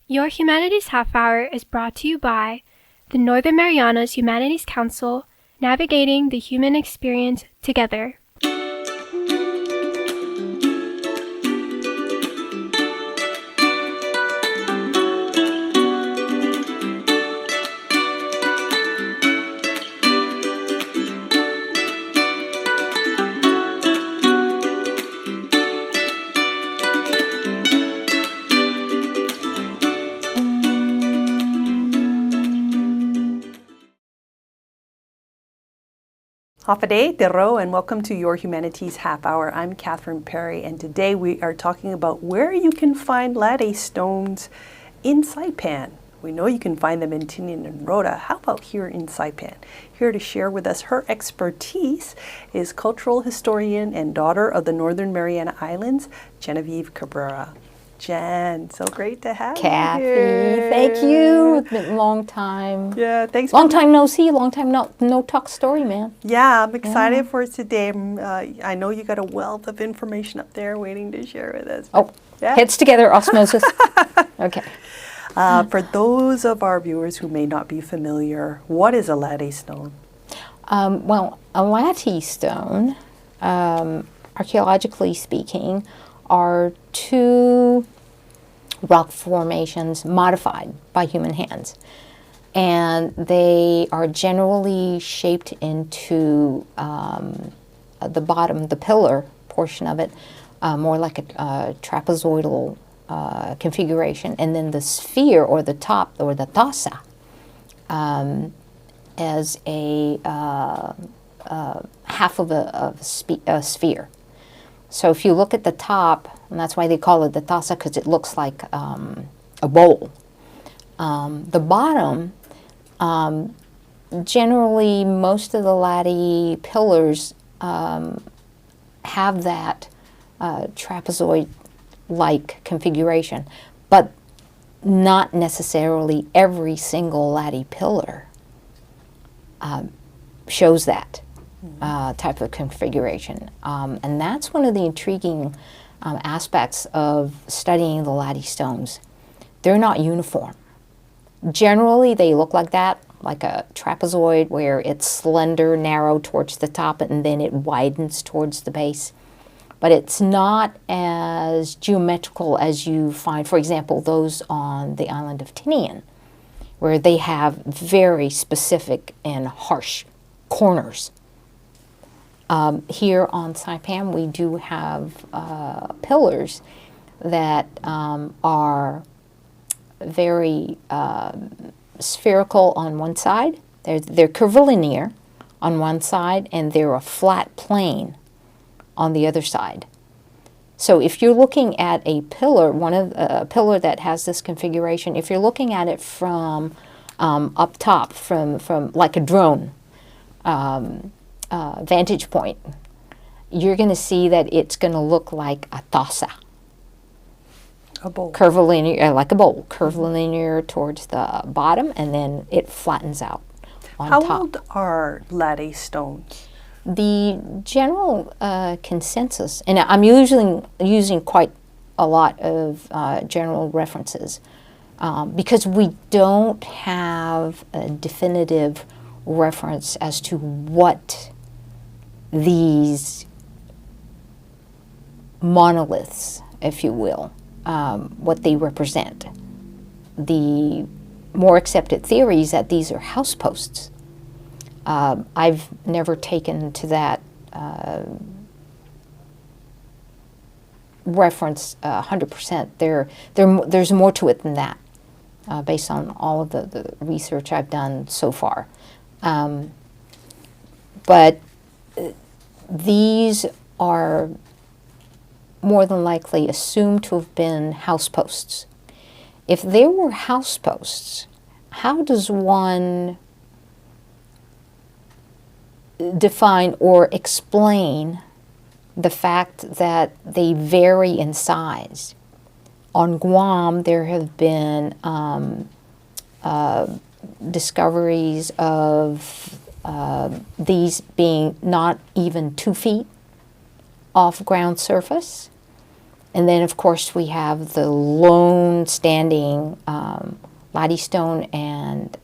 Your Humanities Half Hour is brought to you by the Northern Marianas Humanities Council, navigating the human experience together. Hafade, Tero, and welcome to Your Humanities Half Hour. I'm Catherine Perry, and today we are talking about where you can find latte stones in Saipan. We know you can find them in Tinian and Rota. How about here in Saipan? Here to share with us her expertise is cultural historian and daughter of the Northern Mariana Islands, Genevieve Cabrera. Jen, so great to have Kathy, you here. thank you. It's been a long time. Yeah, thanks. Long time no see, long time no talk story, man. Yeah, I'm excited for today. I know you got a wealth of information up there waiting to share with us. Oh, yeah. Heads together, osmosis. Okay. For those of our viewers who may not be familiar, what is a latte stone? Well, a Latte Stone, archaeologically speaking, are two rock formations modified by human hands. And they are generally shaped into the bottom, the pillar portion of it, more like a trapezoidal configuration. And then the sphere, or the top, or the taza, as a half of a sphere. So if you look at the top, and that's why they call it the taza, because it looks like a bowl. The bottom, generally most of the latte pillars have that trapezoid-like configuration, but not necessarily every single latte pillar shows that type of configuration. And that's one of the intriguing aspects of studying the latte stones. They're not uniform. Generally, they look like that, like a trapezoid where it's slender, narrow towards the top, and then it widens towards the base. But it's not as geometrical as you find, for example, those on the island of Tinian, where they have very specific and harsh corners. Here on Saipan, we do have pillars that are very spherical on one side. They're curvilinear on one side, and they're a flat plane on the other side. So if you're looking at a pillar, a pillar that has this configuration, if you're looking at it from up top, from like a drone, vantage point, you're going to see that it's going to look like a taza. A bowl. Curvilinear, like a bowl, curvilinear towards the bottom, and then it flattens out on top. How old are latte stones? The general consensus, and I'm usually using quite a lot of general references, because we don't have a definitive reference as to what these monoliths, if you will, what they represent. The more accepted theory is that these are house posts. I've never taken to that reference 100%. There's more to it than that, based on all of the research I've done so far. But these are more than likely assumed to have been house posts. If there were house posts, how does one define or explain the fact that they vary in size? On Guam, there have been discoveries of these being not even 2 feet off ground surface. And then, of course, we have the lone standing Latte Stone and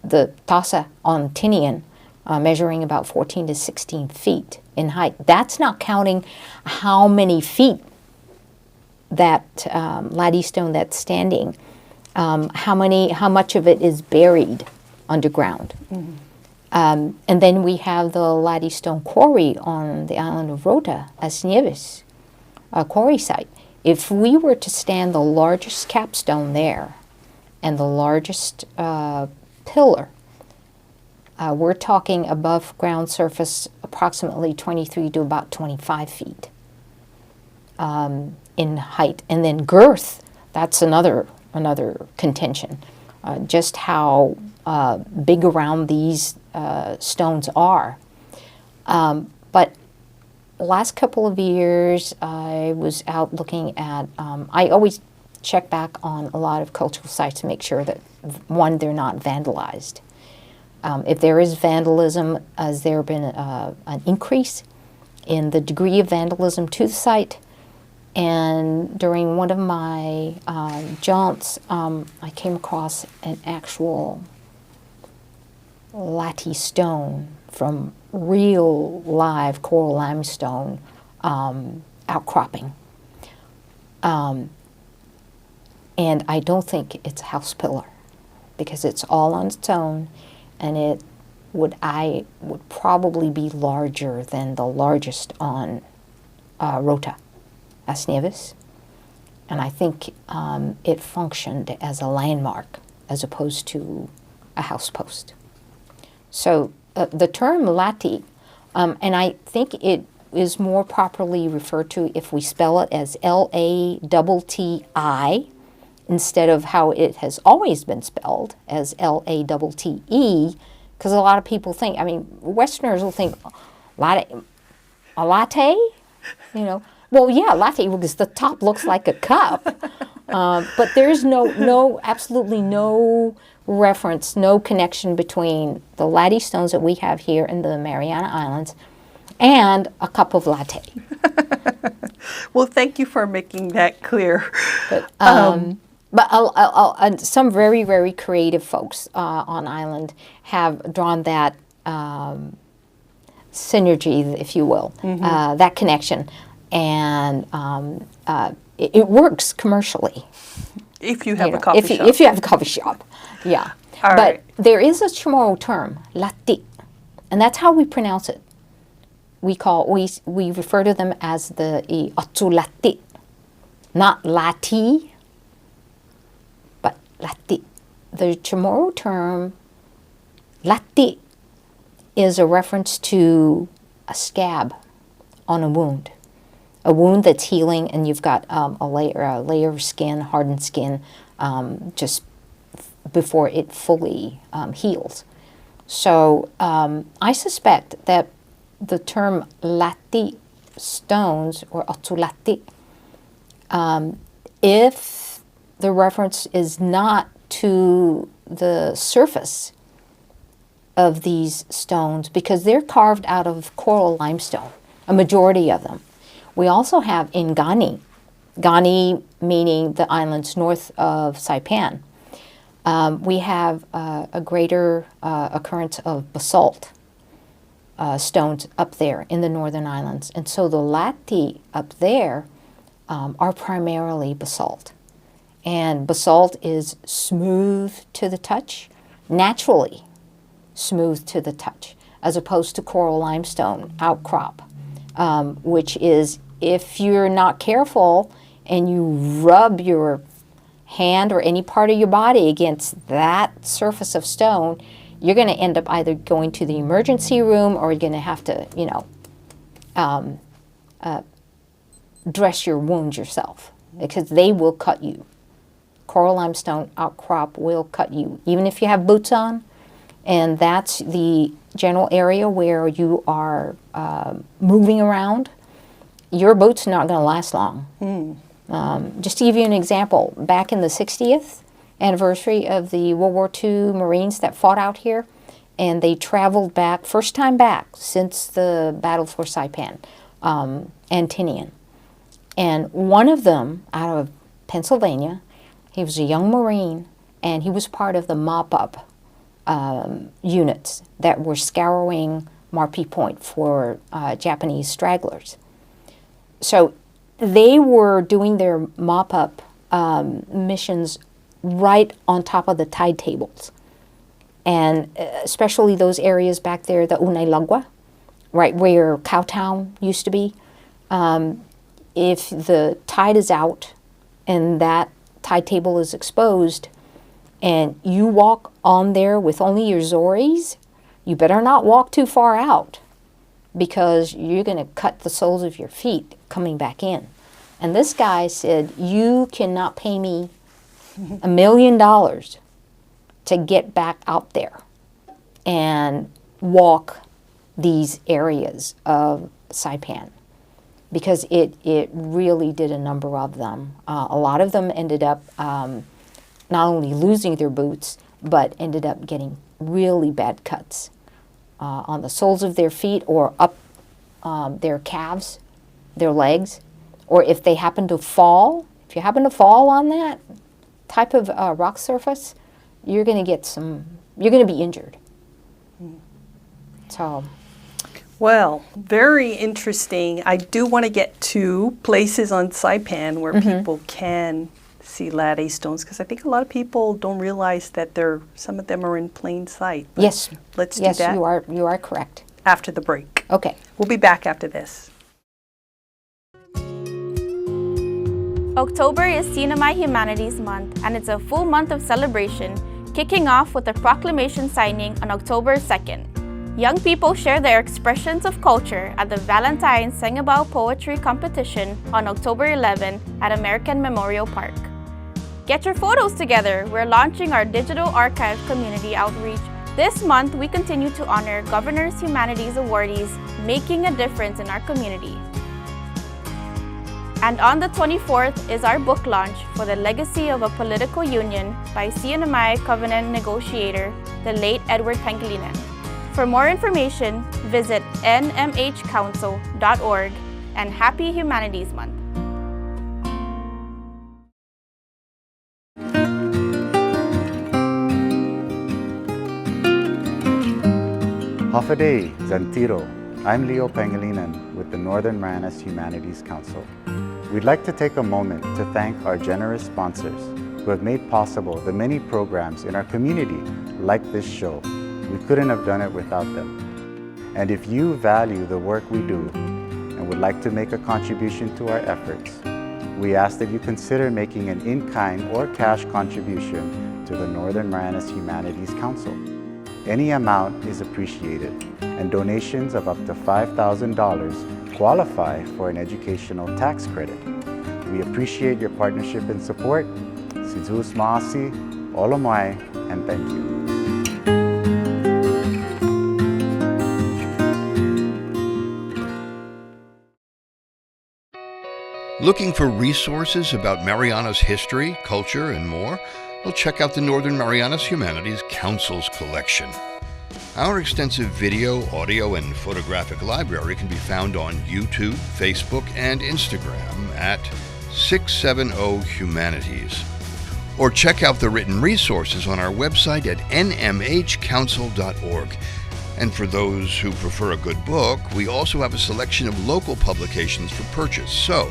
the Tasa on Tinian, measuring about 14 to 16 feet in height. That's not counting how many feet that Latte Stone that's standing, how much of it is buried underground. Mm-hmm. And then we have the Latte Stone quarry on the island of Rota, As Nieves, a quarry site. If we were to stand the largest capstone there and the largest pillar, we're talking above ground surface approximately 23 to about 25 feet in height. And then girth, that's another contention. Just how big around these stones are. But the last couple of years, I was out looking at, I always check back on a lot of cultural sites to make sure that, one, they're not vandalized. If there is vandalism, has there been an increase in the degree of vandalism to the site? And during one of my jaunts, I came across an actual Latte Stone from real live coral limestone outcropping. And I don't think it's a house pillar because it's all on its own, and I would probably be larger than the largest on Rota, As Nieves. And I think it functioned as a landmark as opposed to a house post. So the term Lati, and I think it is more properly referred to if we spell it as L-A-T-T-I instead of how it has always been spelled as L-A-T-T-E, because a lot of people think, I mean, Westerners will think, a latte? You know, well, yeah, latte, because the top looks like a cup. But there's absolutely no reference, no connection between the Latte Stones that we have here in the Mariana Islands and a cup of latte. Well, thank you for making that clear. But some very, very creative folks on island have drawn that synergy, if you will, mm-hmm. That connection. And it works commercially. If you have a coffee shop. If you have a coffee shop, yeah. All but right. There is a Chamorro term, Lati, and that's how we pronounce it. We refer to them as the Lati, not Lati, but Lati. The Chamorro term, Lati, is a reference to a scab on a wound that's healing, and you've got a layer of skin, hardened skin, just before it fully heals. So I suspect that the term Latte stones or Atulati, if the reference is not to the surface of these stones, because they're carved out of coral limestone, a majority of them. We also have in Gani meaning the islands north of Saipan, we have a greater occurrence of basalt stones up there in the northern islands. And so the Lati up there are primarily basalt. And basalt is smooth to the touch, naturally smooth to the touch, as opposed to coral limestone outcrop, which is, if you're not careful and you rub your hand or any part of your body against that surface of stone, you're going to end up either going to the emergency room or you're going to have to, dress your wounds yourself, because they will cut you. Coral limestone outcrop will cut you, even if you have boots on. And that's the general area where you are moving around. Your boot's not going to last long. Just to give you an example, back in the 60th anniversary of the World War II Marines that fought out here, and they traveled back, first time back since the battle for Saipan, Antinian. And one of them, out of Pennsylvania, he was a young Marine, and he was part of the mop-up units that were scouring Marpi Point for Japanese stragglers. So they were doing their mop-up missions right on top of the tide tables. And especially those areas back there, the Unailagua, right where Cowtown used to be. If the tide is out and that tide table is exposed and you walk on there with only your Zoris, you better not walk too far out because you're going to cut the soles of your feet coming back in. And this guy said, you cannot pay me $1 million to get back out there and walk these areas of Saipan, because it really did a number of them. A lot of them ended up not only losing their boots, but ended up getting really bad cuts on the soles of their feet or up their calves, their legs, or if they happen to fall. If you happen to fall on that type of rock surface, you're going to be injured. So. Well, very interesting. I do want to get to places on Saipan where people can see latte stones, because I think a lot of people don't realize that some of them are in plain sight. But yes. Let's do yes, that. you are correct. After the break. Okay. We'll be back after this. October is Sinamay Humanities Month, and it's a full month of celebration, kicking off with a proclamation signing on October 2nd. Young people share their expressions of culture at the Valentine Sengabao Poetry Competition on October 11 at American Memorial Park. Get your photos together. We're launching our digital archive community outreach. This month, we continue to honor Governor's Humanities awardees making a difference in our community. And on the 24th is our book launch for The Legacy of a Political Union by CNMI Covenant negotiator, the late Edward Pangilinan. For more information, visit nmhcouncil.org, and Happy Humanities Month. Hafaday, Zantiro. I'm Leo Pangilinan with the Northern Marianas Humanities Council. We'd like to take a moment to thank our generous sponsors who have made possible the many programs in our community like this show. We couldn't have done it without them. And if you value the work we do and would like to make a contribution to our efforts, we ask that you consider making an in-kind or cash contribution to the Northern Marianas Humanities Council. Any amount is appreciated, and donations of up to $5,000 qualify for an educational tax credit. We appreciate your partnership and support. Sidus Maasi, Olomai, and thank you. Looking for resources about Marianas history, culture, and more? Well, check out the Northern Marianas Humanities Council's collection. Our extensive video, audio, and photographic library can be found on YouTube, Facebook, and Instagram at 670 Humanities. Or check out the written resources on our website at nmhcouncil.org. And for those who prefer a good book, we also have a selection of local publications for purchase. So,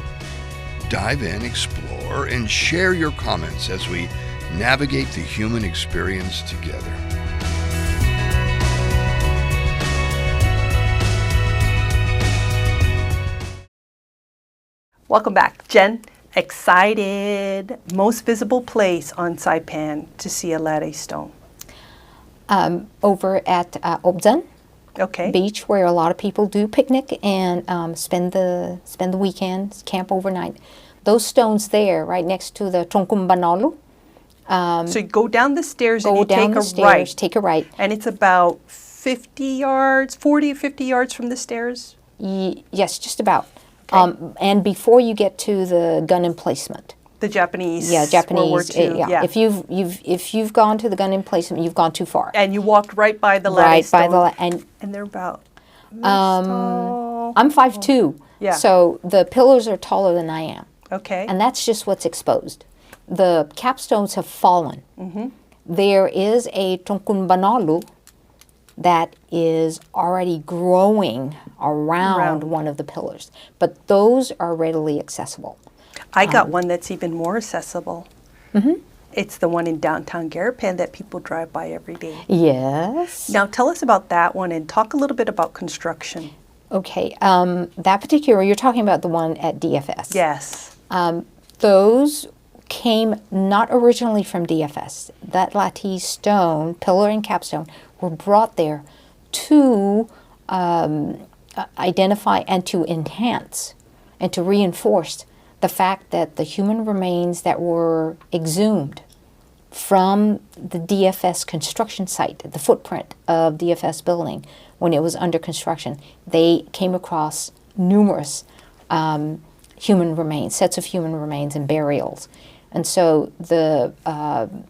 dive in, explore, and share your comments as we navigate the human experience together. Welcome back. Jen, excited. Most visible place on Saipan to see a latte stone? Over at Obzan Beach, where a lot of people do picnic and spend the weekend, camp overnight. Those stones there, right next to the Tongkumbanolu. So you go down the stairs and you take a right. And it's about 50 yards, 40, 50 yards from the stairs? Yes, just about. Okay. And before you get to the gun emplacement. The Japanese. Japanese. World War II. Yeah. If you've gone to the gun emplacement, you've gone too far. And you walked right by the latte stone. And they're about this tall. I'm 5'2". Yeah. So the pillars are taller than I am. Okay. And that's just what's exposed. The capstones have fallen. There is a tungkunbanalu that is already growing around one of the pillars, but those are readily accessible. I got one that's even more accessible. It's the one in downtown Garapan that people drive by every day. Yes. Now tell us about that one and talk a little bit about construction. Okay. That particular, you're talking about the one at DFS. Yes. Those came not originally from DFS. That Latte Stone, pillar and capstone, were brought there to identify and to enhance and to reinforce the fact that the human remains that were exhumed from the DFS construction site, the footprint of DFS building when it was under construction, they came across numerous human remains, sets of human remains and burials. And so the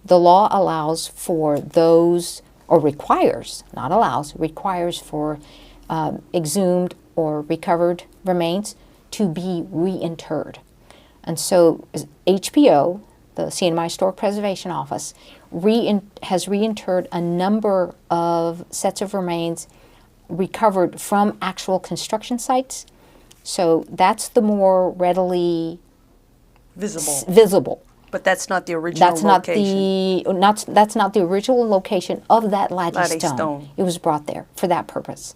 law allows for those, or requires, not allows, requires for exhumed or recovered remains to be reinterred. And so HPO, the CNMI Historic Preservation Office, has reinterred a number of sets of remains recovered from actual construction sites. So that's the more readily visible. But that's not the original location. That's not the original location of that Latte Stone. It was brought there for that purpose.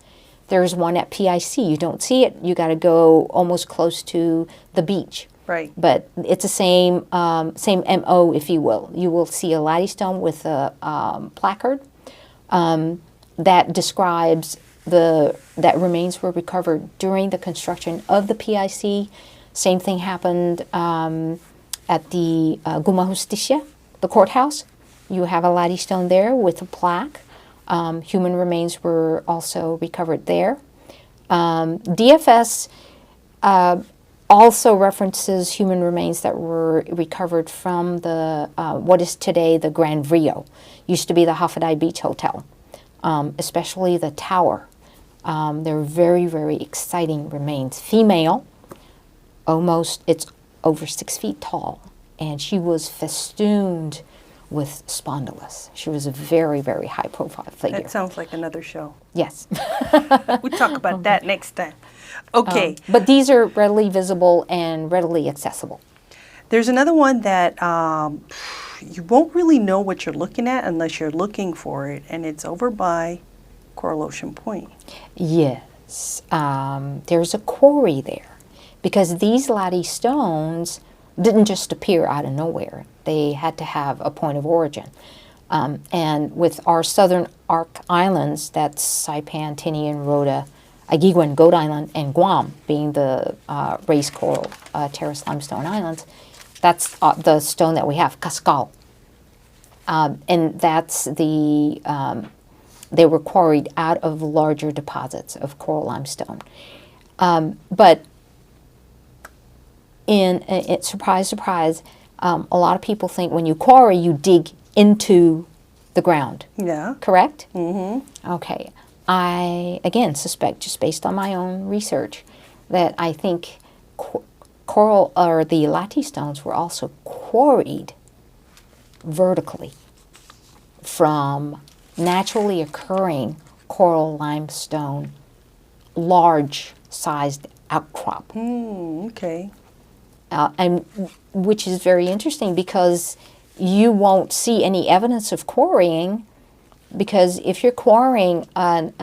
There's one at PIC. You don't see it. You got to go almost close to the beach. Right. But it's the same MO, if you will. You will see a Latte Stone with a placard that describes that remains were recovered during the construction of the PIC. Same thing happened at the Guma Justicia, the courthouse. You have a Latte Stone there with a plaque. Human remains were also recovered there. DFS also references human remains that were recovered from the what is today the Grand Rio. Used to be the Hafodai Beach Hotel, especially the tower. They're very, very exciting remains. Female, it's over 6 feet tall, and she was festooned with spondylus. She was a very, very high-profile figure. That sounds like another show. Yes. We'll talk about that next time. Okay. But these are readily visible and readily accessible. There's another one that you won't really know what you're looking at unless you're looking for it, and it's over by Coral Ocean Point. Yes. There's a quarry there because these Latte Stones didn't just appear out of nowhere. They had to have a point of origin. And with our southern arc islands, that's Saipan, Tinian, Rota, Agiguan, Goat Island, and Guam being the raised coral terrace limestone islands, that's the stone that we have, Cascal. And that's they were quarried out of larger deposits of coral limestone. But surprise, surprise, a lot of people think when you quarry, you dig into the ground. Yeah. Correct? Mm-hmm. Okay. I, again, suspect, just based on my own research, that I think coral, or the Latte Stones, were also quarried vertically from naturally occurring coral limestone, large-sized outcrop. Okay. And which is very interesting because you won't see any evidence of quarrying, because if you're quarrying an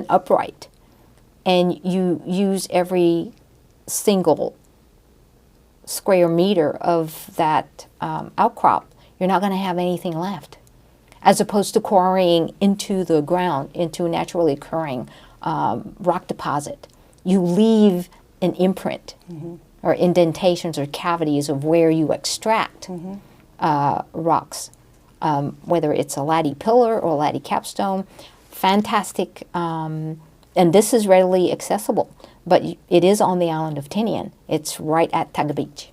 upright and you use every single square meter of that outcrop, you're not going to have anything left. As opposed to quarrying into the ground, into a naturally occurring rock deposit, you leave an imprint or indentations or cavities of where you extract rocks, whether it's a Latte pillar or a Latte capstone. Fantastic, and this is readily accessible, but it is on the island of Tinian. It's right at Taga Beach.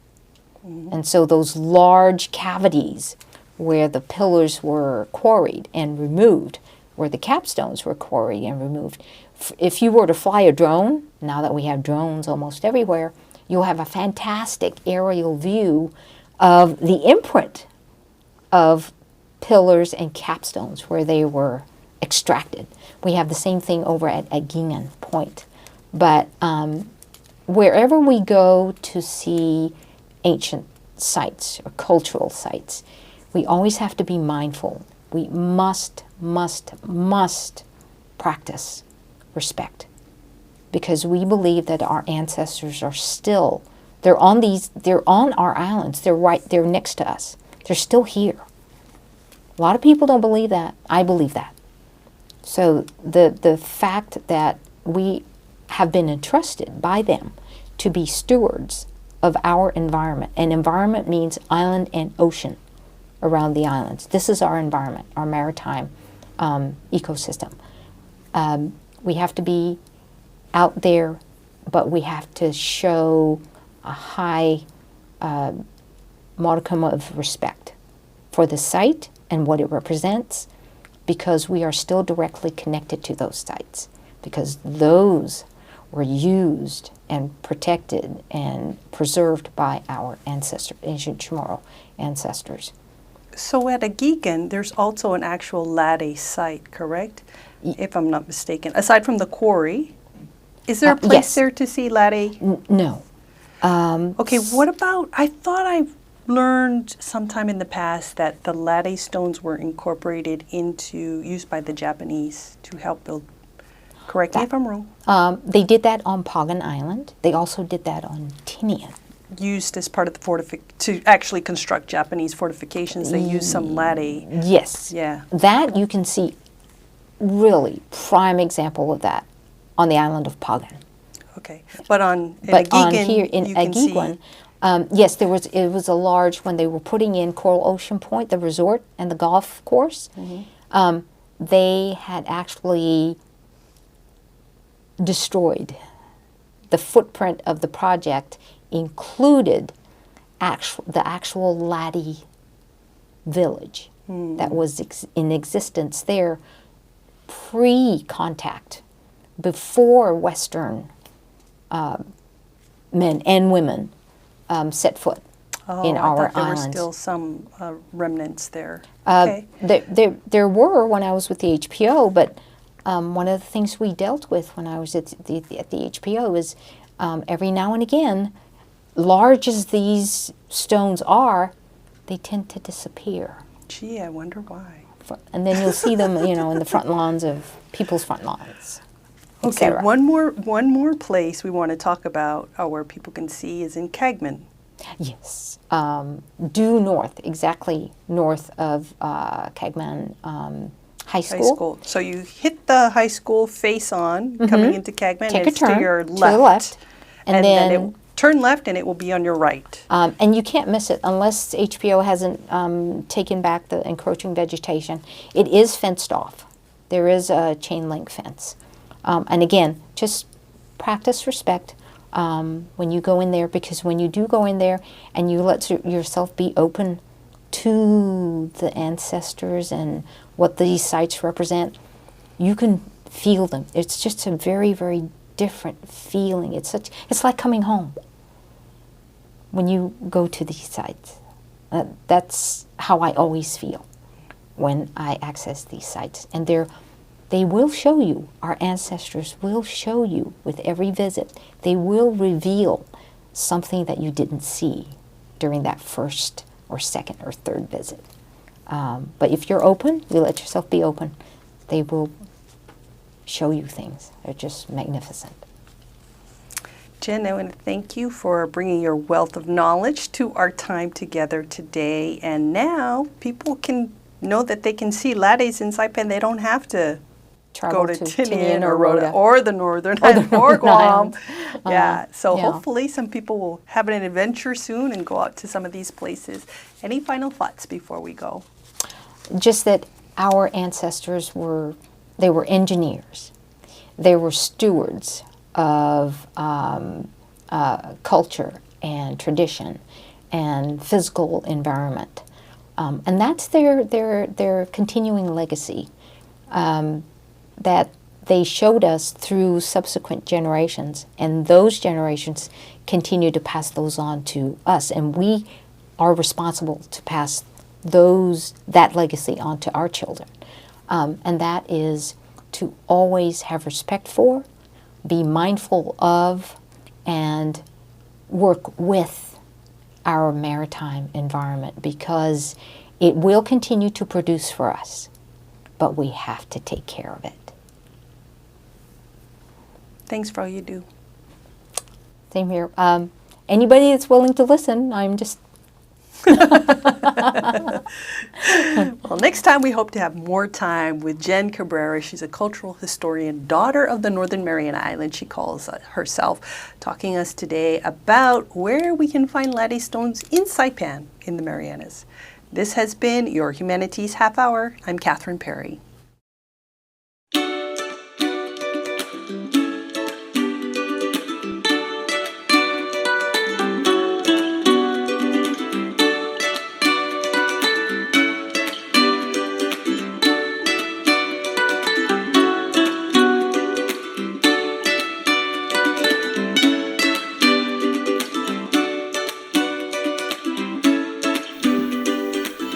And so those large cavities where the pillars were quarried and removed, where the capstones were quarried and removed, if you were to fly a drone, now that we have drones almost everywhere, you'll have a fantastic aerial view of the imprint of pillars and capstones where they were extracted. We have the same thing over at Agingen Point. But wherever we go to see ancient sites or cultural sites, we always have to be mindful. We must practice respect, because we believe that our ancestors are still, they're on our islands, they're next to us. They're still here. A lot of people don't believe that. I believe that. So the fact that we have been entrusted by them to be stewards of our environment, and environment means island and ocean around the islands. This is our environment, our maritime ecosystem. We have to be out there, but we have to show a high modicum of respect for the site and what it represents, because we are still directly connected to those sites, because those were used and protected and preserved by our ancestors, ancient Chamorro ancestors. So at Agingen, there's also an actual Latte Site, correct? If I'm not mistaken. Aside from the quarry, is there a place yes. there to see Latte? No. Okay, what about, I thought I learned sometime in the past that the Latte stones were incorporated into, used by the Japanese to help build. Correct me if I'm wrong. They did that on Pagan Island. They also did that on Tinian. Used as part of the to actually construct Japanese fortifications, they used some latte. Yes. Yeah. That you can see really prime example of that on the island of Pagan. Okay, but on here in you can see- Agiguan, yes, it was a large, when they were putting in Coral Ocean Point, the resort and the golf course, they had actually destroyed the footprint of the project, included the actual Lati village that was in existence there pre-contact, before Western men and women set foot in our I thought there were islands. still some remnants there. There were when I was with the HPO, but one of the things we dealt with when I was at the HPO is every now and again, large as these stones are, they tend to disappear. Gee, I wonder why. And then you'll see them, in the front lawns of people's front lawns. Okay, one more place we want to talk about, where people can see, is in Cagman. Yes, due north, exactly north of Cagman High School. So you hit the high school face on, coming into Cagman, Take and a it's turn to your to left. the left, and then then turn left and it will be on your right. and you can't miss it unless HPO hasn't taken back the encroaching vegetation. It is fenced off. There is a chain link fence. And again, just practice respect when you go in there, because when you do go in there and you let yourself be open to the ancestors and what these sites represent, you can feel them. It's just a very, very different feeling. It's like coming home when you go to these sites. That's how I always feel when I access these sites. And they will show you, our ancestors will show you with every visit, they will reveal something that you didn't see during that first or second or third visit. But if you're open, you let yourself be open, they will show you things. They're just magnificent. Jen, I want to thank you for bringing your wealth of knowledge to our time together today. And now people can know that they can see lattes in Saipan. They don't have to Travel go to to Tinian Tinian or or Rota Rota. or the Northern Island or Guam. Islands. Yeah, so yeah. hopefully some people will have an adventure soon and go out to some of these places. Any final thoughts before we go? Just that our ancestors were engineers. They were stewards of culture and tradition and physical environment. And that's their continuing legacy. That they showed us through subsequent generations, and those generations continue to pass those on to us, and we are responsible to pass that legacy on to our children. And that is to always have respect for, be mindful of, and work with our maritime environment, because it will continue to produce for us, but we have to take care of it. Thanks for all you do. Same here. Anybody that's willing to listen, I'm just... Well, next time we hope to have more time with Jen Cabrera. She's a cultural historian, daughter of the Northern Mariana Islands, she calls herself, talking us today about where we can find latte stones in Saipan in the Marianas. This has been your Humanities Half Hour. I'm Catherine Perry.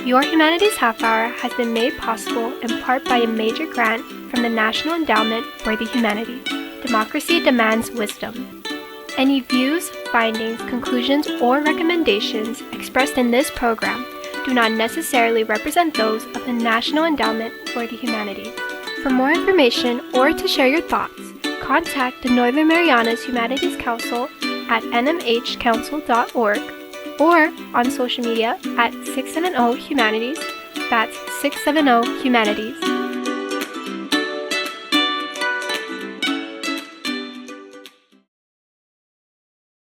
Your Humanities Half Hour has been made possible in part by a major grant from the National Endowment for the Humanities. Democracy demands wisdom. Any views, findings, conclusions, or recommendations expressed in this program do not necessarily represent those of the National Endowment for the Humanities. For more information or to share your thoughts, contact the Northern Marianas Humanities Council at nmhcouncil.org or on social media at 670 Humanities. That's 670 Humanities.